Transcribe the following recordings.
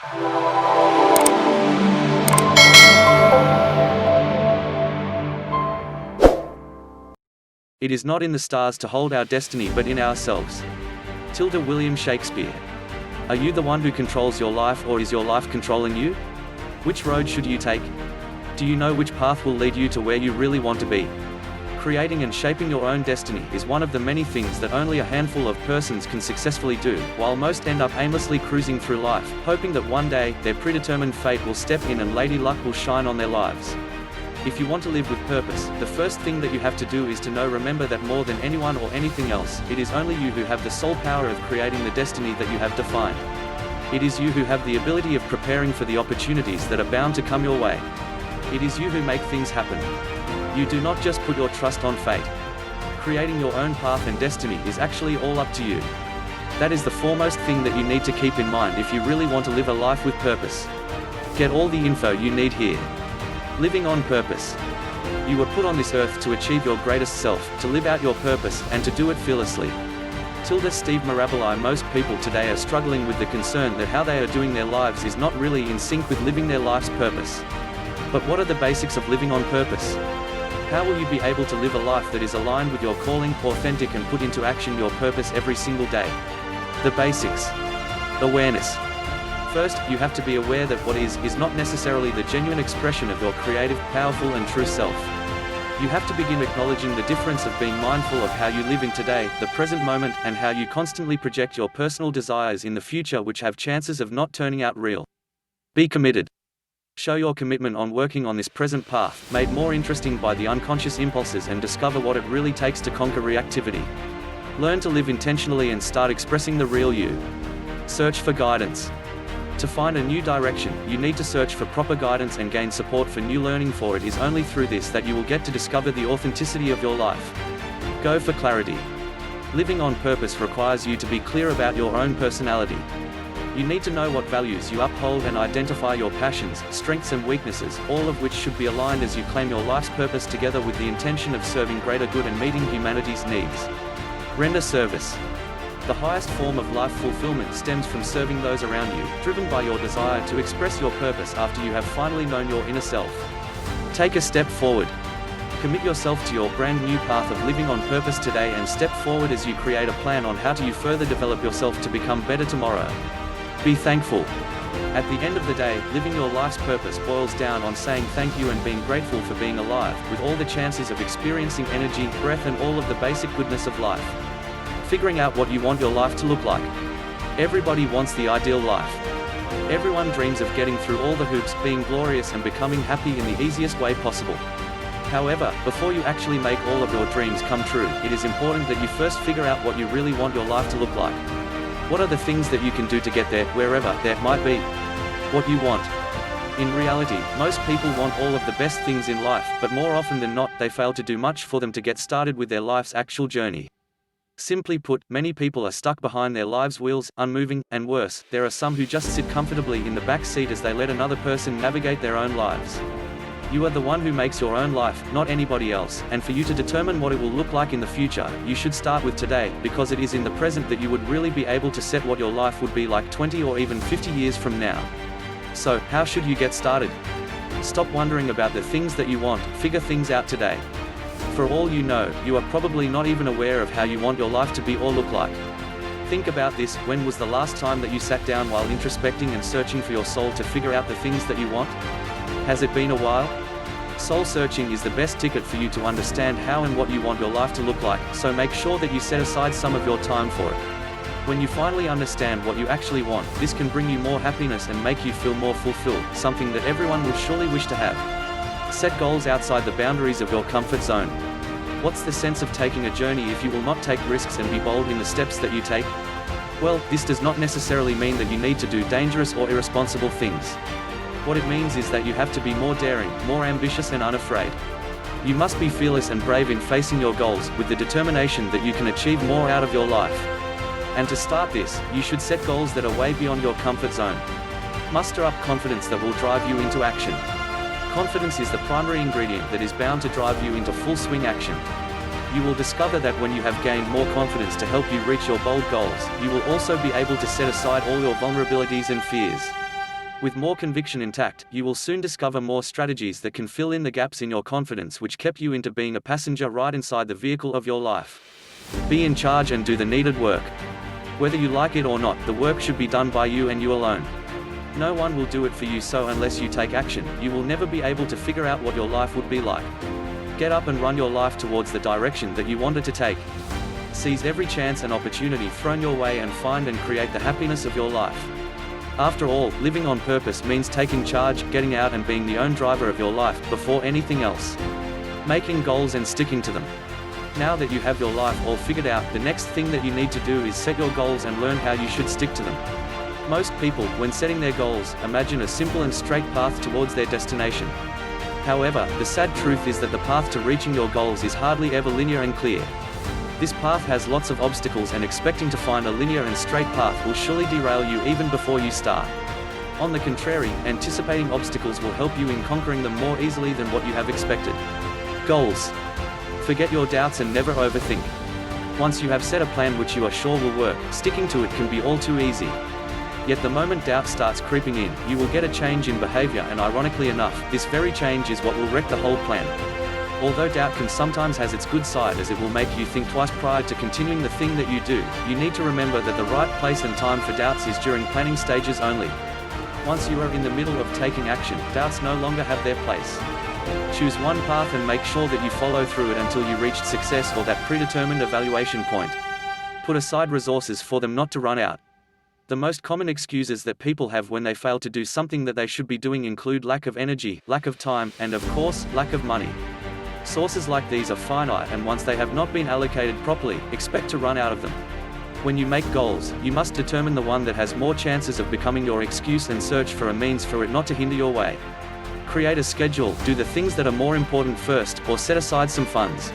It is not in the stars to hold our destiny but in ourselves. William Shakespeare. Are you the one who controls your life, or is your life controlling you? Which road should you take? Do you know which path will lead you to where you really want to be? Creating and shaping your own destiny is one of the many things that only a handful of persons can successfully do, while most end up aimlessly cruising through life, hoping that one day, their predetermined fate will step in and Lady Luck will shine on their lives. If you want to live with purpose, the first thing that you have to do is to remember that more than anyone or anything else, it is only you who have the sole power of creating the destiny that you have defined. It is you who have the ability of preparing for the opportunities that are bound to come your way. It is you who make things happen. You do not just put your trust on fate. Creating your own path and destiny is actually all up to you. That is the foremost thing that you need to keep in mind if you really want to live a life with purpose. Get all the info you need here. Living on purpose. You were put on this earth to achieve your greatest self, to live out your purpose, and to do it fearlessly. Steve Mirabelli. Most people today are struggling with the concern that how they are doing their lives is not really in sync with living their life's purpose. But what are the basics of living on purpose? How will you be able to live a life that is aligned with your calling, authentic, and put into action your purpose every single day? The basics. Awareness. First, you have to be aware that what is not necessarily the genuine expression of your creative, powerful, and true self. You have to begin acknowledging the difference of being mindful of how you live in today, the present moment, and how you constantly project your personal desires in the future, which have chances of not turning out real. Be committed. Show your commitment on working on this present path, made more interesting by the unconscious impulses, and discover what it really takes to conquer reactivity. Learn to live intentionally and start expressing the real you. Search for guidance. To find a new direction, you need to search for proper guidance and gain support for new learning, for it is only through this that you will get to discover the authenticity of your life. Go for clarity. Living on purpose requires you to be clear about your own personality. You need to know what values you uphold and identify your passions, strengths and weaknesses, all of which should be aligned as you claim your life's purpose together with the intention of serving greater good and meeting humanity's needs. Render service. The highest form of life fulfillment stems from serving those around you, driven by your desire to express your purpose after you have finally known your inner self. Take a step forward. Commit yourself to your brand new path of living on purpose today and step forward as you create a plan on how to you further develop yourself to become better tomorrow. Be thankful. At the end of the day, living your life's purpose boils down on saying thank you and being grateful for being alive, with all the chances of experiencing energy, breath and all of the basic goodness of life. Figuring out what you want your life to look like. Everybody wants the ideal life. Everyone dreams of getting through all the hoops, being glorious and becoming happy in the easiest way possible. However, before you actually make all of your dreams come true, it is important that you first figure out what you really want your life to look like. What are the things that you can do to get there, wherever that might be? What you want. In reality, most people want all of the best things in life, but more often than not, they fail to do much for them to get started with their life's actual journey. Simply put, many people are stuck behind their lives' wheels, unmoving, and worse, there are some who just sit comfortably in the back seat as they let another person navigate their own lives. You are the one who makes your own life, not anybody else, and for you to determine what it will look like in the future, you should start with today, because it is in the present that you would really be able to set what your life would be like 20 or even 50 years from now. So, how should you get started? Stop wondering about the things that you want, figure things out today. For all you know, you are probably not even aware of how you want your life to be or look like. Think about this: when was the last time that you sat down while introspecting and searching for your soul to figure out the things that you want? Has it been a while? Soul searching is the best ticket for you to understand how and what you want your life to look like, so make sure that you set aside some of your time for it. When you finally understand what you actually want, this can bring you more happiness and make you feel more fulfilled, something that everyone will surely wish to have. Set goals outside the boundaries of your comfort zone. What's the sense of taking a journey if you will not take risks and be bold in the steps that you take? Well, this does not necessarily mean that you need to do dangerous or irresponsible things. What it means is that you have to be more daring, more ambitious and unafraid. You must be fearless and brave in facing your goals, with the determination that you can achieve more out of your life. And to start this, you should set goals that are way beyond your comfort zone. Muster up confidence that will drive you into action. Confidence is the primary ingredient that is bound to drive you into full swing action. You will discover that when you have gained more confidence to help you reach your bold goals, you will also be able to set aside all your vulnerabilities and fears. With more conviction intact, you will soon discover more strategies that can fill in the gaps in your confidence which kept you into being a passenger right inside the vehicle of your life. Be in charge and do the needed work. Whether you like it or not, the work should be done by you and you alone. No one will do it for you, so unless you take action, you will never be able to figure out what your life would be like. Get up and run your life towards the direction that you want it to take. Seize every chance and opportunity thrown your way and find and create the happiness of your life. After all, living on purpose means taking charge, getting out and being the own driver of your life, before anything else. Making goals and sticking to them. Now that you have your life all figured out, the next thing that you need to do is set your goals and learn how you should stick to them. Most people, when setting their goals, imagine a simple and straight path towards their destination. However, the sad truth is that the path to reaching your goals is hardly ever linear and clear. This path has lots of obstacles, and expecting to find a linear and straight path will surely derail you even before you start. On the contrary, anticipating obstacles will help you in conquering them more easily than what you have expected. Goals. Forget your doubts and never overthink. Once you have set a plan which you are sure will work, sticking to it can be all too easy. Yet the moment doubt starts creeping in, you will get a change in behavior, and ironically enough, this very change is what will wreck the whole plan. Although doubt can sometimes has its good side, as it will make you think twice prior to continuing the thing that you do, you need to remember that the right place and time for doubts is during planning stages only. Once you are in the middle of taking action, doubts no longer have their place. Choose one path and make sure that you follow through it until you reach success or that predetermined evaluation point. Put aside resources for them not to run out. The most common excuses that people have when they fail to do something that they should be doing include lack of energy, lack of time, and of course, lack of money. Sources like these are finite, and once they have not been allocated properly, expect to run out of them. When you make goals, you must determine the one that has more chances of becoming your excuse and search for a means for it not to hinder your way. Create a schedule, do the things that are more important first, or set aside some funds.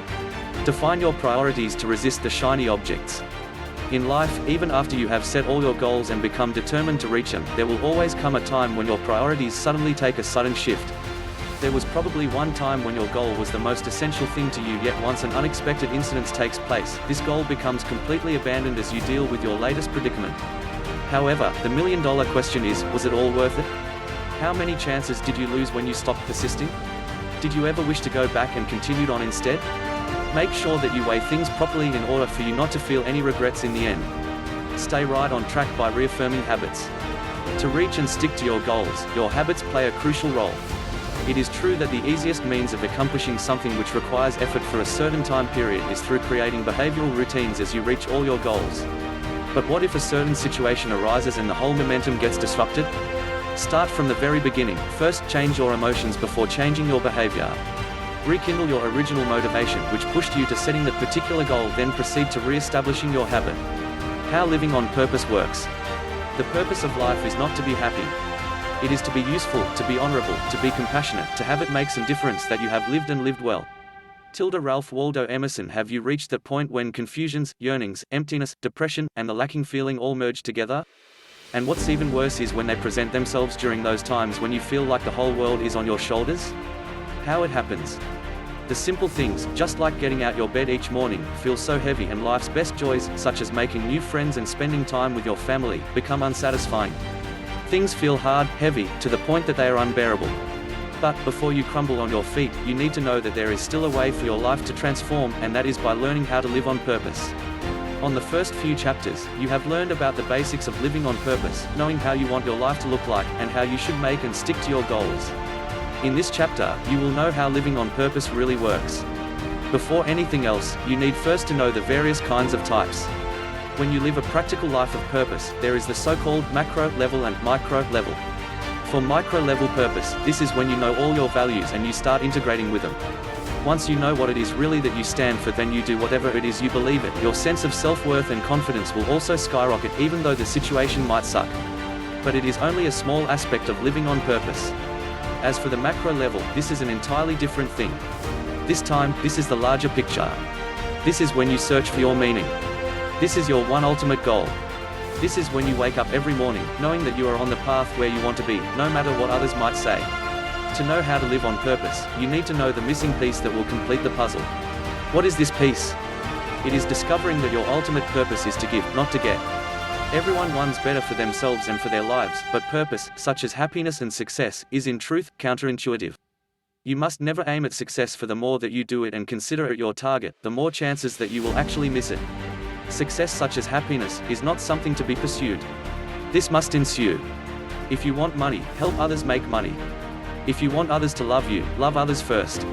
Define your priorities to resist the shiny objects. In life, even after you have set all your goals and become determined to reach them, there will always come a time when your priorities suddenly take a sudden shift. There was probably one time when your goal was the most essential thing to you, yet once an unexpected incident takes place, this goal becomes completely abandoned as you deal with your latest predicament. However, the million-dollar question is, was it all worth it? How many chances did you lose when you stopped persisting? Did you ever wish to go back and continued on instead? Make sure that you weigh things properly in order for you not to feel any regrets in the end. Stay right on track by reaffirming habits. To reach and stick to your goals, your habits play a crucial role. It is true that the easiest means of accomplishing something which requires effort for a certain time period is through creating behavioral routines as you reach all your goals. But what if a certain situation arises and the whole momentum gets disrupted? Start from the very beginning. First, change your emotions before changing your behavior. Rekindle your original motivation, which pushed you to setting that particular goal, then proceed to re-establishing your habit. How living on purpose works. The purpose of life is not to be happy. It is to be useful, to be honorable, to be compassionate, to have it make some difference that you have lived and lived well. Ralph Waldo Emerson. Have you reached that point when confusions, yearnings, emptiness, depression, and the lacking feeling all merge together? And what's even worse is when they present themselves during those times when you feel like the whole world is on your shoulders? How it happens. The simple things, just like getting out your bed each morning, feel so heavy, and life's best joys, such as making new friends and spending time with your family, become unsatisfying. Things feel hard, heavy, to the point that they are unbearable. But before you crumble on your feet, you need to know that there is still a way for your life to transform, and that is by learning how to live on purpose. On the first few chapters, you have learned about the basics of living on purpose, knowing how you want your life to look like, and how you should make and stick to your goals. In this chapter, you will know how living on purpose really works. Before anything else, you need first to know the various kinds of types. When you live a practical life of purpose, there is the so-called macro level and micro level. For micro level purpose, this is when you know all your values and you start integrating with them. Once you know what it is really that you stand for, then you do whatever it is you believe it. Your sense of self-worth and confidence will also skyrocket, even though the situation might suck. But it is only a small aspect of living on purpose. As for the macro level, this is an entirely different thing. This time, this is the larger picture. This is when you search for your meaning. This is your one ultimate goal. This is when you wake up every morning, knowing that you are on the path where you want to be, no matter what others might say. To know how to live on purpose, you need to know the missing piece that will complete the puzzle. What is this piece? It is discovering that your ultimate purpose is to give, not to get. Everyone wants better for themselves and for their lives, but purpose, such as happiness and success, is in truth counterintuitive. You must never aim at success, for the more that you do it and consider it your target, the more chances that you will actually miss it. Success such as happiness is not something to be pursued. This must ensue. If you want money, help others make money. If you want others to love you, love others first.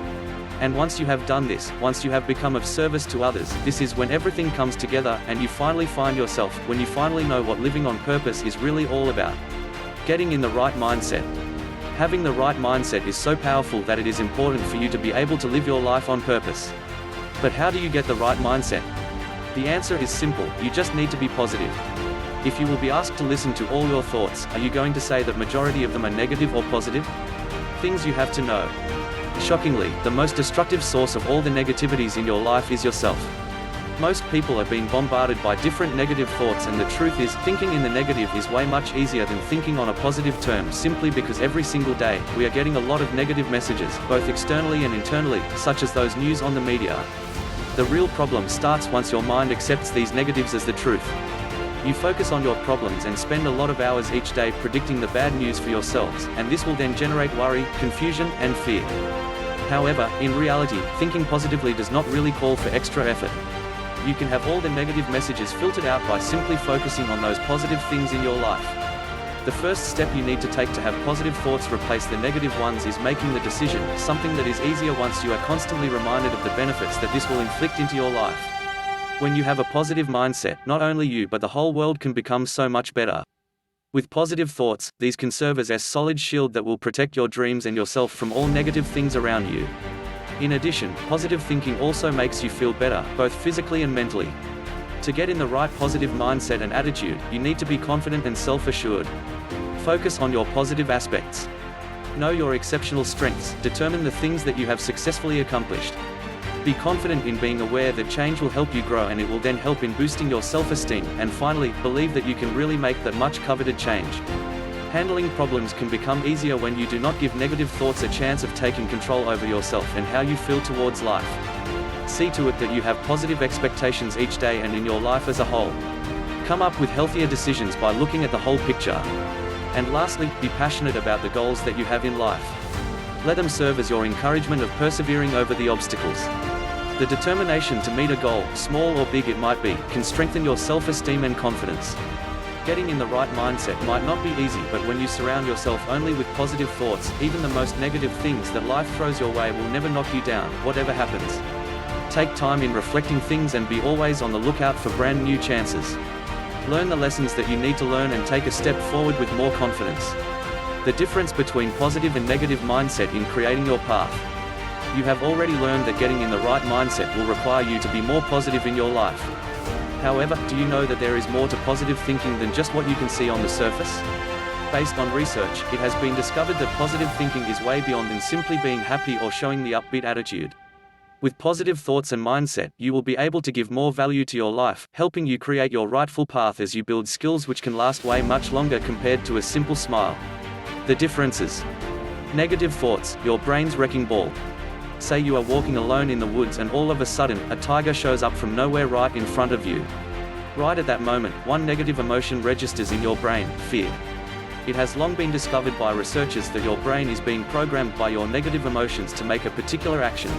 And once you have done this, once you have become of service to others, this is when everything comes together and you finally find yourself, when you finally know what living on purpose is really all about. Getting in the right mindset. Having the right mindset is so powerful that it is important for you to be able to live your life on purpose. But how do you get the right mindset? The answer is simple: you just need to be positive. If you will be asked to listen to all your thoughts, are you going to say that majority of them are negative or positive? Things you have to know. Shockingly, the most destructive source of all the negativities in your life is yourself. Most people are being bombarded by different negative thoughts, and the truth is, thinking in the negative is way much easier than thinking on a positive term, simply because every single day, we are getting a lot of negative messages, both externally and internally, such as those news on the media. The real problem starts once your mind accepts these negatives as the truth. You focus on your problems and spend a lot of hours each day predicting the bad news for yourselves, and this will then generate worry, confusion, and fear. However, in reality, thinking positively does not really call for extra effort. You can have all the negative messages filtered out by simply focusing on those positive things in your life. The first step you need to take to have positive thoughts replace the negative ones is making the decision, something that is easier once you are constantly reminded of the benefits that this will inflict into your life. When you have a positive mindset, not only you but the whole world can become so much better. With positive thoughts, these can serve as a solid shield that will protect your dreams and yourself from all negative things around you. In addition, positive thinking also makes you feel better, both physically and mentally. To get in the right positive mindset and attitude, you need to be confident and self-assured. Focus on your positive aspects. Know your exceptional strengths, determine the things that you have successfully accomplished. Be confident in being aware that change will help you grow, and it will then help in boosting your self-esteem, and finally, believe that you can really make that much coveted change. Handling problems can become easier when you do not give negative thoughts a chance of taking control over yourself and how you feel towards life. See to it that you have positive expectations each day and in your life as a whole. Come up with healthier decisions by looking at the whole picture. And lastly, be passionate about the goals that you have in life. Let them serve as your encouragement of persevering over the obstacles. The determination to meet a goal, small or big it might be, can strengthen your self-esteem and confidence. Getting in the right mindset might not be easy, but when you surround yourself only with positive thoughts, even the most negative things that life throws your way will never knock you down, whatever happens. Take time in reflecting things and be always on the lookout for brand new chances. Learn the lessons that you need to learn and take a step forward with more confidence. The difference between positive and negative mindset in creating your path. You have already learned that getting in the right mindset will require you to be more positive in your life. However, do you know that there is more to positive thinking than just what you can see on the surface? Based on research, it has been discovered that positive thinking is way beyond than simply being happy or showing the upbeat attitude. With positive thoughts and mindset, you will be able to give more value to your life, helping you create your rightful path as you build skills which can last way much longer compared to a simple smile. The differences. Negative thoughts, your brain's wrecking ball. Say you are walking alone in the woods and all of a sudden, a tiger shows up from nowhere right in front of you. Right at that moment, one negative emotion registers in your brain: fear. It has long been discovered by researchers that your brain is being programmed by your negative emotions to make a particular action.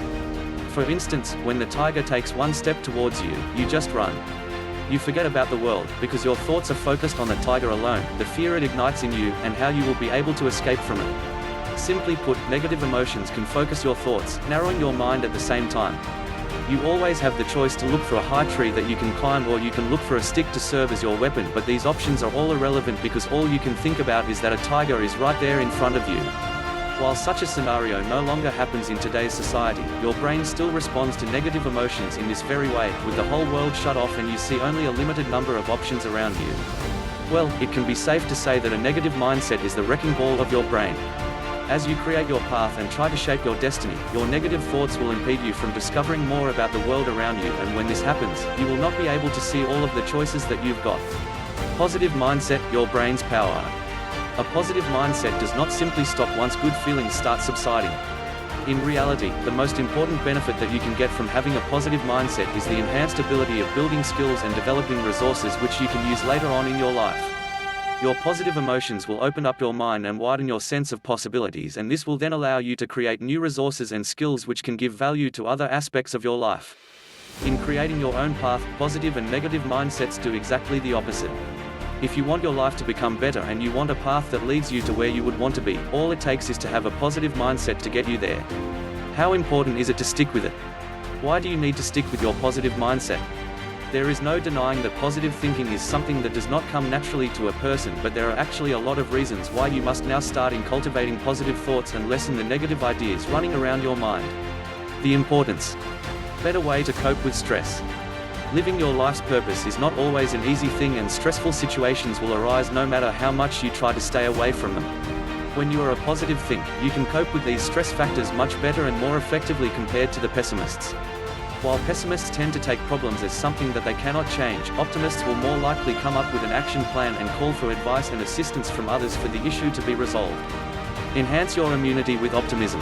For instance, when the tiger takes one step towards you, you just run. You forget about the world, because your thoughts are focused on the tiger alone, the fear it ignites in you, and how you will be able to escape from it. Simply put, negative emotions can focus your thoughts, narrowing your mind at the same time. You always have the choice to look for a high tree that you can climb, or you can look for a stick to serve as your weapon, but these options are all irrelevant because all you can think about is that a tiger is right there in front of you. While such a scenario no longer happens in today's society, your brain still responds to negative emotions in this very way, with the whole world shut off and you see only a limited number of options around you. Well, it can be safe to say that a negative mindset is the wrecking ball of your brain. As you create your path and try to shape your destiny, your negative thoughts will impede you from discovering more about the world around you, and when this happens, you will not be able to see all of the choices that you've got. Positive mindset, your brain's power. A positive mindset does not simply stop once good feelings start subsiding. In reality, the most important benefit that you can get from having a positive mindset is the enhanced ability of building skills and developing resources which you can use later on in your life. Your positive emotions will open up your mind and widen your sense of possibilities, and this will then allow you to create new resources and skills which can give value to other aspects of your life. In creating your own path, positive and negative mindsets do exactly the opposite. If you want your life to become better and you want a path that leads you to where you would want to be, all it takes is to have a positive mindset to get you there. How important is it to stick with it? Why do you need to stick with your positive mindset? There is no denying that positive thinking is something that does not come naturally to a person, but there are actually a lot of reasons why you must now start in cultivating positive thoughts and lessen the negative ideas running around your mind. The importance. Better way to cope with stress. Living your life's purpose is not always an easy thing, and stressful situations will arise no matter how much you try to stay away from them. When you are a positive thinker, you can cope with these stress factors much better and more effectively compared to the pessimists. While pessimists tend to take problems as something that they cannot change, optimists will more likely come up with an action plan and call for advice and assistance from others for the issue to be resolved. Enhance your immunity with optimism.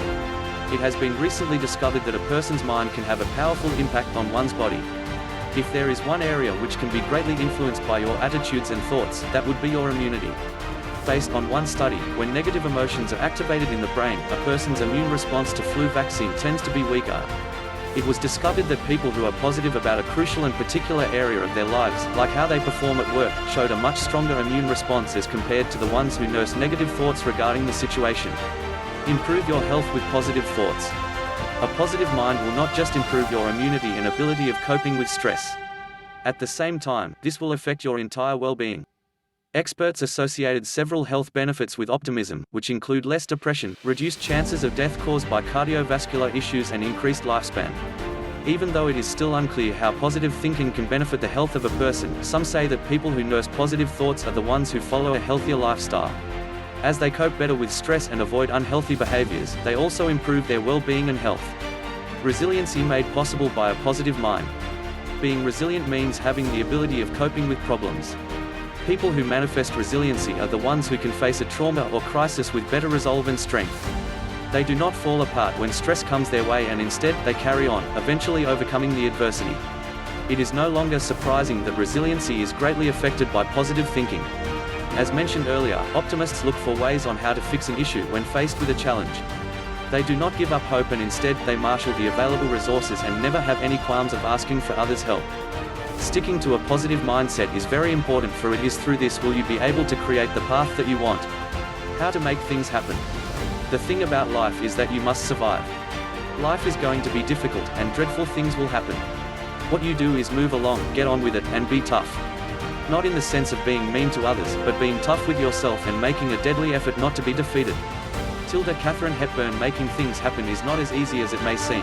It has been recently discovered that a person's mind can have a powerful impact on one's body. If there is one area which can be greatly influenced by your attitudes and thoughts, that would be your immunity. Based on one study, when negative emotions are activated in the brain, a person's immune response to flu vaccine tends to be weaker. It was discovered that people who are positive about a crucial and particular area of their lives, like how they perform at work, showed a much stronger immune response as compared to the ones who nurse negative thoughts regarding the situation. Improve your health with positive thoughts. A positive mind will not just improve your immunity and ability of coping with stress. At the same time, this will affect your entire well-being. Experts associated several health benefits with optimism, which include less depression, reduced chances of death caused by cardiovascular issues, and increased lifespan. Even though it is still unclear how positive thinking can benefit the health of a person, some say that people who nurse positive thoughts are the ones who follow a healthier lifestyle. As they cope better with stress and avoid unhealthy behaviors, they also improve their well-being and health. Resiliency made possible by a positive mind. Being resilient means having the ability of coping with problems. People who manifest resiliency are the ones who can face a trauma or crisis with better resolve and strength. They do not fall apart when stress comes their way, and instead, they carry on, eventually overcoming the adversity. It is no longer surprising that resiliency is greatly affected by positive thinking. As mentioned earlier, optimists look for ways on how to fix an issue when faced with a challenge. They do not give up hope, and instead, they marshal the available resources and never have any qualms of asking for others' help. Sticking to a positive mindset is very important, for it is through this will you be able to create the path that you want. How to make things happen. The thing about life is that you must survive. Life is going to be difficult, and dreadful things will happen. What you do is move along, get on with it, and be tough. Not in the sense of being mean to others, but being tough with yourself and making a deadly effort not to be defeated. Katharine Hepburn. Making things happen is not as easy as it may seem.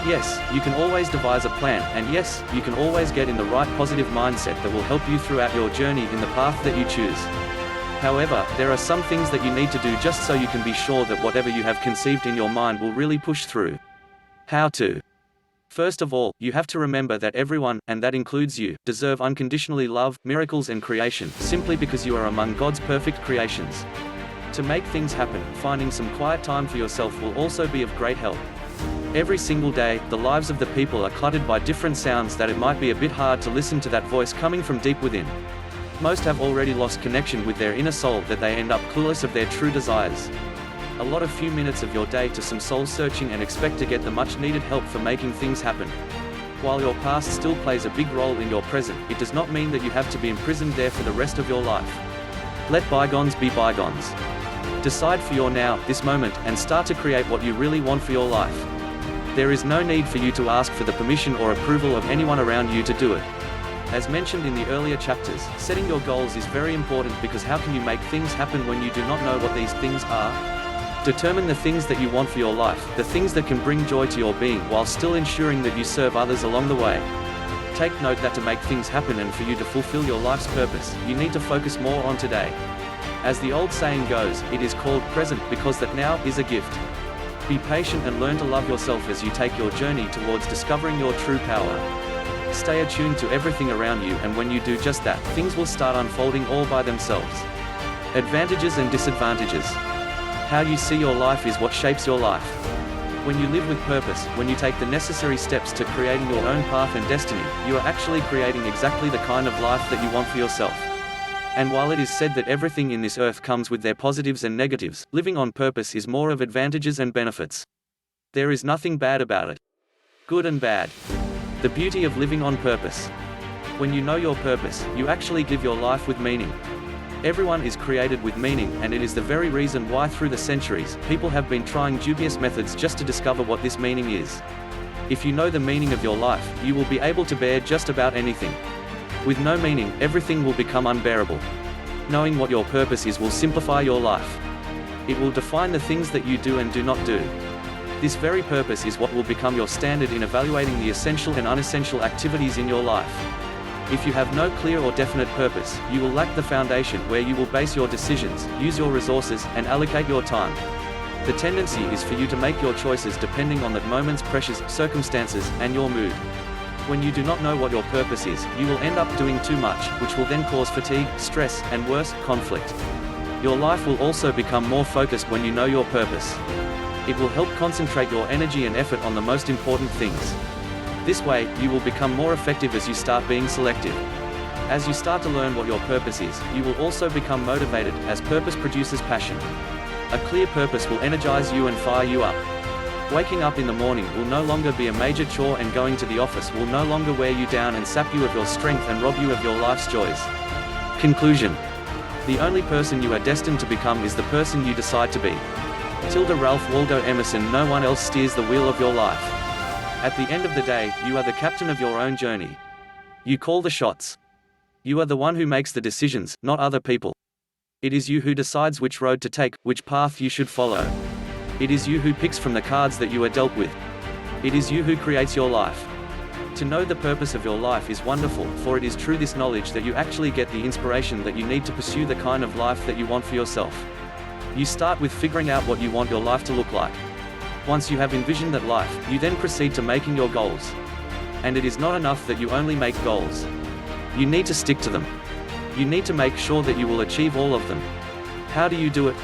Yes, you can always devise a plan, and yes, you can always get in the right positive mindset that will help you throughout your journey in the path that you choose. However, there are some things that you need to do just so you can be sure that whatever you have conceived in your mind will really push through. How to? First of all, you have to remember that everyone, and that includes you, deserve unconditionally love, miracles and creation, simply because you are among God's perfect creations. To make things happen, finding some quiet time for yourself will also be of great help. Every single day, the lives of the people are cluttered by different sounds that it might be a bit hard to listen to that voice coming from deep within. Most have already lost connection with their inner soul, that they end up clueless of their true desires. Allot a few minutes of your day to some soul searching and expect to get the much needed help for making things happen. While your past still plays a big role in your present, it does not mean that you have to be imprisoned there for the rest of your life. Let bygones be bygones. Decide for your now, this moment, and start to create what you really want for your life. There is no need for you to ask for the permission or approval of anyone around you to do it. As mentioned in the earlier chapters, setting your goals is very important, because how can you make things happen when you do not know what these things are? Determine the things that you want for your life, the things that can bring joy to your being while still ensuring that you serve others along the way. Take note that to make things happen and for you to fulfill your life's purpose, you need to focus more on today. As the old saying goes, it is called present because that now is a gift. Be patient and learn to love yourself as you take your journey towards discovering your true power. Stay attuned to everything around you, and when you do just that, things will start unfolding all by themselves. Advantages and disadvantages. How you see your life is what shapes your life. When you live with purpose, when you take the necessary steps to creating your own path and destiny, you are actually creating exactly the kind of life that you want for yourself. And while it is said that everything in this earth comes with their positives and negatives, living on purpose is more of advantages and benefits. There is nothing bad about it. Good and bad. The beauty of living on purpose. When you know your purpose, you actually give your life with meaning. Everyone is created with meaning, and it is the very reason why through the centuries, people have been trying dubious methods just to discover what this meaning is. If you know the meaning of your life, you will be able to bear just about anything. With no meaning, everything will become unbearable. Knowing what your purpose is will simplify your life. It will define the things that you do and do not do. This very purpose is what will become your standard in evaluating the essential and unessential activities in your life. If you have no clear or definite purpose, you will lack the foundation where you will base your decisions, use your resources, and allocate your time. The tendency is for you to make your choices depending on that moment's pressures, circumstances, and your mood. When you do not know what your purpose is, you will end up doing too much, which will then cause fatigue, stress, and worse, conflict. Your life will also become more focused when you know your purpose. It will help concentrate your energy and effort on the most important things. This way, you will become more effective as you start being selective. As you start to learn what your purpose is, you will also become motivated, as purpose produces passion. A clear purpose will energize you and fire you up. Waking up in the morning will no longer be a major chore, and going to the office will no longer wear you down and sap you of your strength and rob you of your life's joys. Conclusion. The only person you are destined to become is the person you decide to be. Ralph Waldo Emerson. No one else steers the wheel of your life. At the end of the day, you are the captain of your own journey. You call the shots. You are the one who makes the decisions, not other people. It is you who decides which road to take, which path you should follow. It is you who picks from the cards that you are dealt with. It is you who creates your life. To know the purpose of your life is wonderful, for it is through this knowledge that you actually get the inspiration that you need to pursue the kind of life that you want for yourself. You start with figuring out what you want your life to look like. Once you have envisioned that life, you then proceed to making your goals. And it is not enough that you only make goals. You need to stick to them. You need to make sure that you will achieve all of them. How do you do it?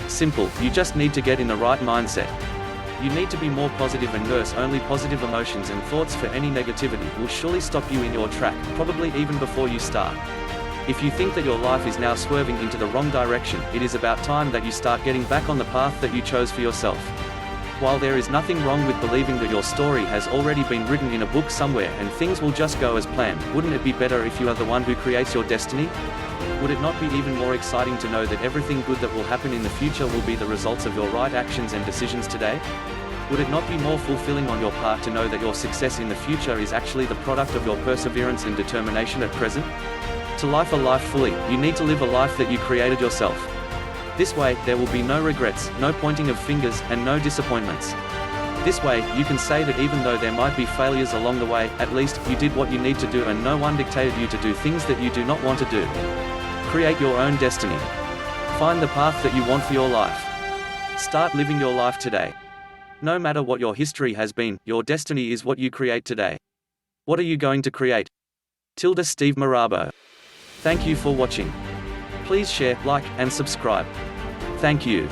Simple, you just need to get in the right mindset. You need to be more positive and nurse only positive emotions and thoughts, for any negativity will surely stop you in your track, probably even before you start. If you think that your life is now swerving into the wrong direction, it is about time that you start getting back on the path that you chose for yourself. While there is nothing wrong with believing that your story has already been written in a book somewhere and things will just go as planned, wouldn't it be better if you are the one who creates your destiny? Would it not be even more exciting to know that everything good that will happen in the future will be the results of your right actions and decisions today? Would it not be more fulfilling on your part to know that your success in the future is actually the product of your perseverance and determination at present? To live a life fully, you need to live a life that you created yourself. This way, there will be no regrets, no pointing of fingers, and no disappointments. This way, you can say that even though there might be failures along the way, at least, you did what you need to do and no one dictated you to do things that you do not want to do. Create your own destiny. Find the path that you want for your life. Start living your life today. No matter what your history has been, your destiny is what you create today. What are you going to create? Steve Marabo. Thank you for watching. Please share, like, and subscribe. Thank you.